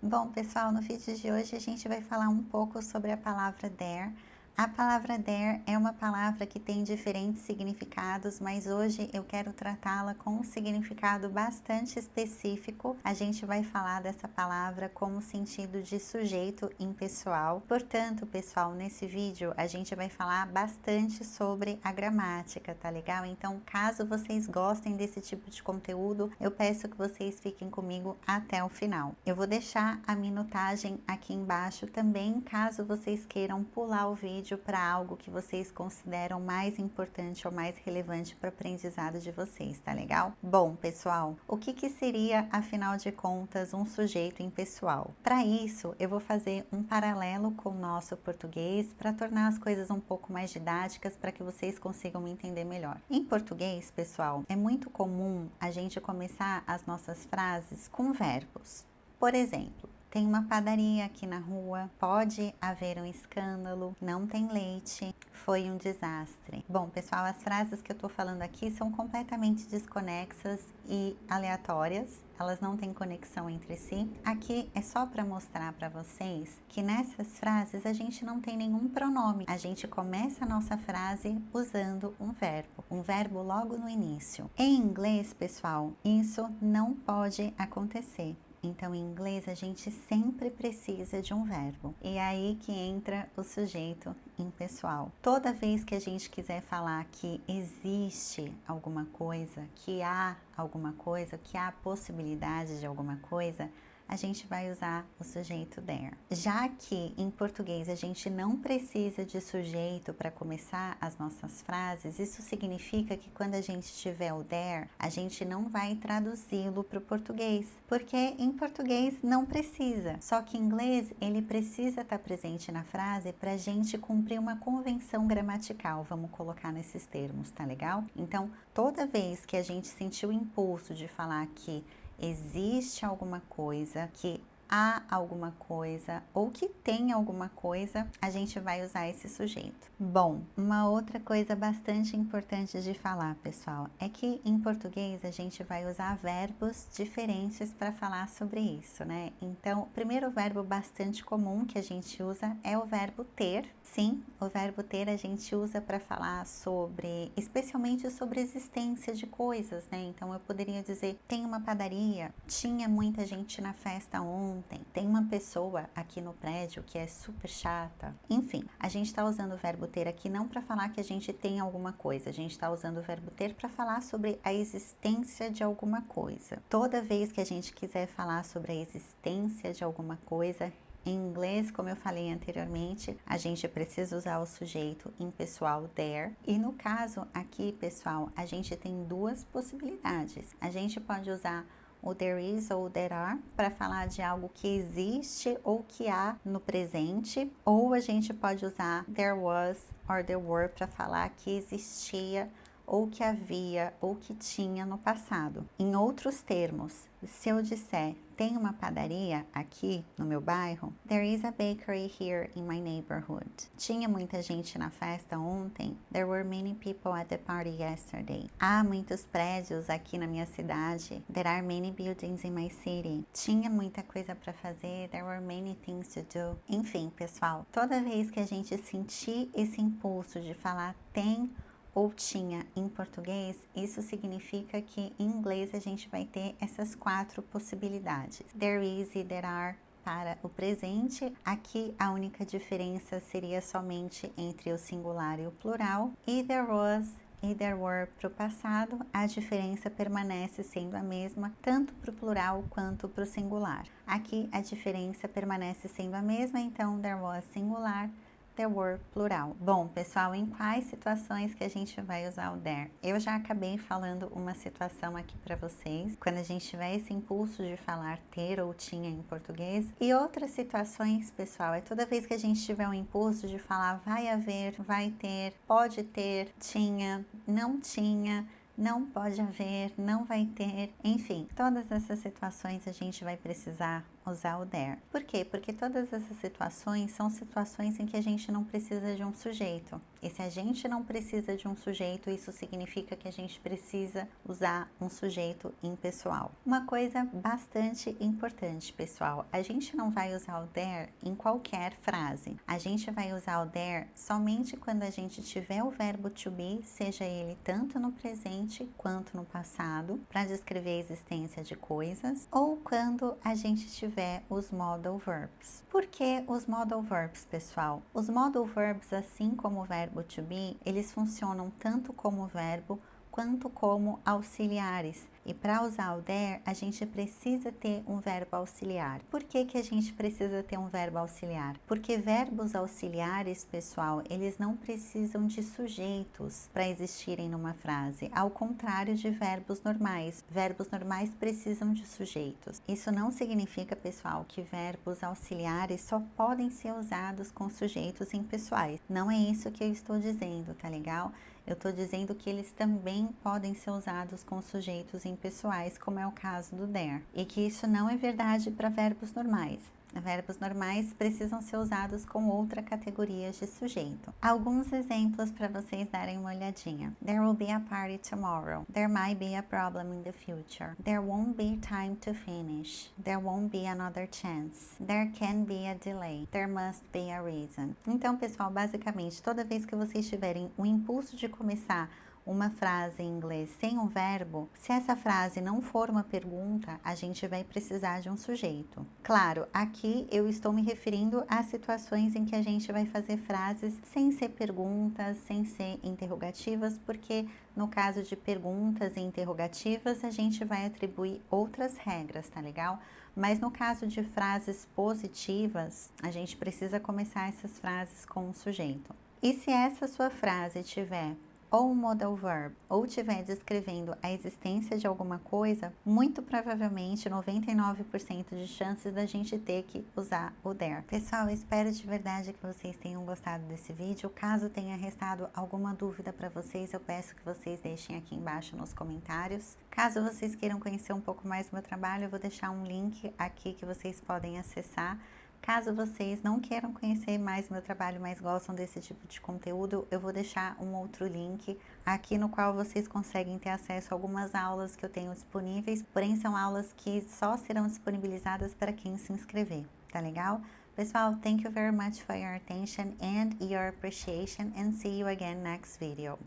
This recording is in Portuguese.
Bom, pessoal, no vídeo de hoje a gente vai falar um pouco sobre a palavra there. A palavra there é uma palavra que tem diferentes significados, mas hoje eu quero tratá-la com um significado bastante específico. A gente vai falar dessa palavra como sentido de sujeito impessoal. Portanto, pessoal, nesse vídeo a gente vai falar bastante sobre a gramática, tá legal? Então, caso vocês gostem desse tipo de conteúdo, eu peço que vocês fiquem comigo até o final. Eu vou deixar a minutagem aqui embaixo também, caso vocês queiram pular o vídeo para algo que vocês consideram mais importante ou mais relevante para o aprendizado de vocês, tá legal? Bom, pessoal, o que seria, afinal de contas, um sujeito impessoal? Para isso, eu vou fazer um paralelo com o nosso português para tornar as coisas um pouco mais didáticas para que vocês consigam me entender melhor. Em português, pessoal, é muito comum a gente começar as nossas frases com verbos. Por exemplo, tem uma padaria aqui na rua, pode haver um escândalo, não tem leite, foi um desastre. Bom, pessoal, as frases que eu tô falando aqui são completamente desconexas e aleatórias, elas não têm conexão entre si. Aqui é só para mostrar para vocês que nessas frases a gente não tem nenhum pronome. A gente começa a nossa frase usando um verbo logo no início. Em inglês, pessoal, isso não pode acontecer. Então, em inglês, a gente sempre precisa de um verbo. E é aí que entra o sujeito impessoal. Toda vez que a gente quiser falar que existe alguma coisa, que há alguma coisa, que há possibilidade de alguma coisa, a gente vai usar o sujeito there. Já que em português a gente não precisa de sujeito para começar as nossas frases, isso significa que quando a gente tiver o there, a gente não vai traduzi-lo para o português, porque em português não precisa. Só que em inglês ele precisa estar presente na frase para a gente cumprir uma convenção gramatical, vamos colocar nesses termos, tá legal? Então, toda vez que a gente sentir o impulso de falar que existe alguma coisa, que há alguma coisa ou que tem alguma coisa, a gente vai usar esse sujeito. Bom, uma outra coisa bastante importante de falar, pessoal, é que em português a gente vai usar verbos diferentes para falar sobre isso, né? Então, o primeiro verbo bastante comum que a gente usa é o verbo ter. Sim, o verbo ter a gente usa para falar sobre, especialmente sobre a existência de coisas, né? Então, eu poderia dizer, tem uma padaria, tinha muita gente na festa ontem, tem uma pessoa aqui no prédio que é super chata. Enfim, a gente está usando o verbo ter aqui não para falar que a gente tem alguma coisa, a gente está usando o verbo ter para falar sobre a existência de alguma coisa. Toda vez que a gente quiser falar sobre a existência de alguma coisa, em inglês, como eu falei anteriormente, a gente precisa usar o sujeito impessoal there. E no caso aqui, pessoal, a gente tem duas possibilidades. A gente pode usar o there is ou o there are para falar de algo que existe ou que há no presente, ou a gente pode usar there was or there were para falar que existia ou que havia ou que tinha no passado. Em outros termos, se eu disser tem uma padaria aqui no meu bairro, there is a bakery here in my neighborhood. Tinha muita gente na festa ontem, there were many people at the party yesterday. Há muitos prédios aqui na minha cidade, there are many buildings in my city. Tinha muita coisa para fazer, there were many things to do. Enfim, pessoal, toda vez que a gente sentir esse impulso de falar tem ou tinha em português, isso significa que em inglês a gente vai ter essas quatro possibilidades. There is e there are para o presente. Aqui a única diferença seria somente entre o singular e o plural. E there was e there were para o passado, a diferença permanece sendo a mesma, tanto para o plural quanto para o singular. Aqui a diferença permanece sendo a mesma, então there was singular, there were plural. Bom, pessoal, em quais situações que a gente vai usar o there? Eu já acabei falando uma situação aqui para vocês, quando a gente tiver esse impulso de falar ter ou tinha em português. E outras situações, pessoal, é toda vez que a gente tiver um impulso de falar vai haver, vai ter, pode ter, tinha, não tinha, não pode haver, não vai ter, enfim, todas essas situações a gente vai precisar usar o there. Por quê? Porque todas essas situações são situações em que a gente não precisa de um sujeito. E se a gente não precisa de um sujeito, isso significa que a gente precisa usar um sujeito impessoal. Uma coisa bastante importante, pessoal, a gente não vai usar o there em qualquer frase. A gente vai usar o there somente quando a gente tiver o verbo to be, seja ele tanto no presente quanto no passado, para descrever a existência de coisas, ou quando a gente tiver os modal verbs. Por que os modal verbs, pessoal? Os modal verbs, assim como o verbo to be, eles funcionam tanto como verbo quanto como auxiliares. E para usar o there, a gente precisa ter um verbo auxiliar. Por que que a gente precisa ter um verbo auxiliar? Porque verbos auxiliares, pessoal, eles não precisam de sujeitos para existirem numa frase, ao contrário de verbos normais. Verbos normais precisam de sujeitos. Isso não significa, pessoal, que verbos auxiliares só podem ser usados com sujeitos impessoais. Não é isso que eu estou dizendo, tá legal? Eu estou dizendo que eles também podem ser usados com sujeitos impessoais, como é o caso do there. E que isso não é verdade para verbos normais. Verbos normais precisam ser usados com outra categoria de sujeito. Alguns exemplos para vocês darem uma olhadinha. There will be a party tomorrow. There might be a problem in the future. There won't be time to finish. There won't be another chance. There can be a delay. There must be a reason. Então, pessoal, basicamente, toda vez que vocês tiverem o impulso de começar uma frase em inglês sem um verbo, se essa frase não for uma pergunta, a gente vai precisar de um sujeito. Claro, aqui eu estou me referindo a situações em que a gente vai fazer frases sem ser perguntas, sem ser interrogativas, porque no caso de perguntas e interrogativas, a gente vai atribuir outras regras, tá legal? Mas no caso de frases positivas, a gente precisa começar essas frases com um sujeito. E se essa sua frase tiver ou um modal verb, ou estiver descrevendo a existência de alguma coisa, muito provavelmente 99% de chances da gente ter que usar o there. Pessoal, eu espero de verdade que vocês tenham gostado desse vídeo. Caso tenha restado alguma dúvida para vocês, eu peço que vocês deixem aqui embaixo nos comentários. Caso vocês queiram conhecer um pouco mais do meu trabalho, eu vou deixar um link aqui que vocês podem acessar. Caso vocês não queiram conhecer mais meu trabalho, mas gostam desse tipo de conteúdo, eu vou deixar um outro link aqui no qual vocês conseguem ter acesso a algumas aulas que eu tenho disponíveis, porém são aulas que só serão disponibilizadas para quem se inscrever, tá legal? Pessoal, thank you very much for your attention and your appreciation, and see you again next video.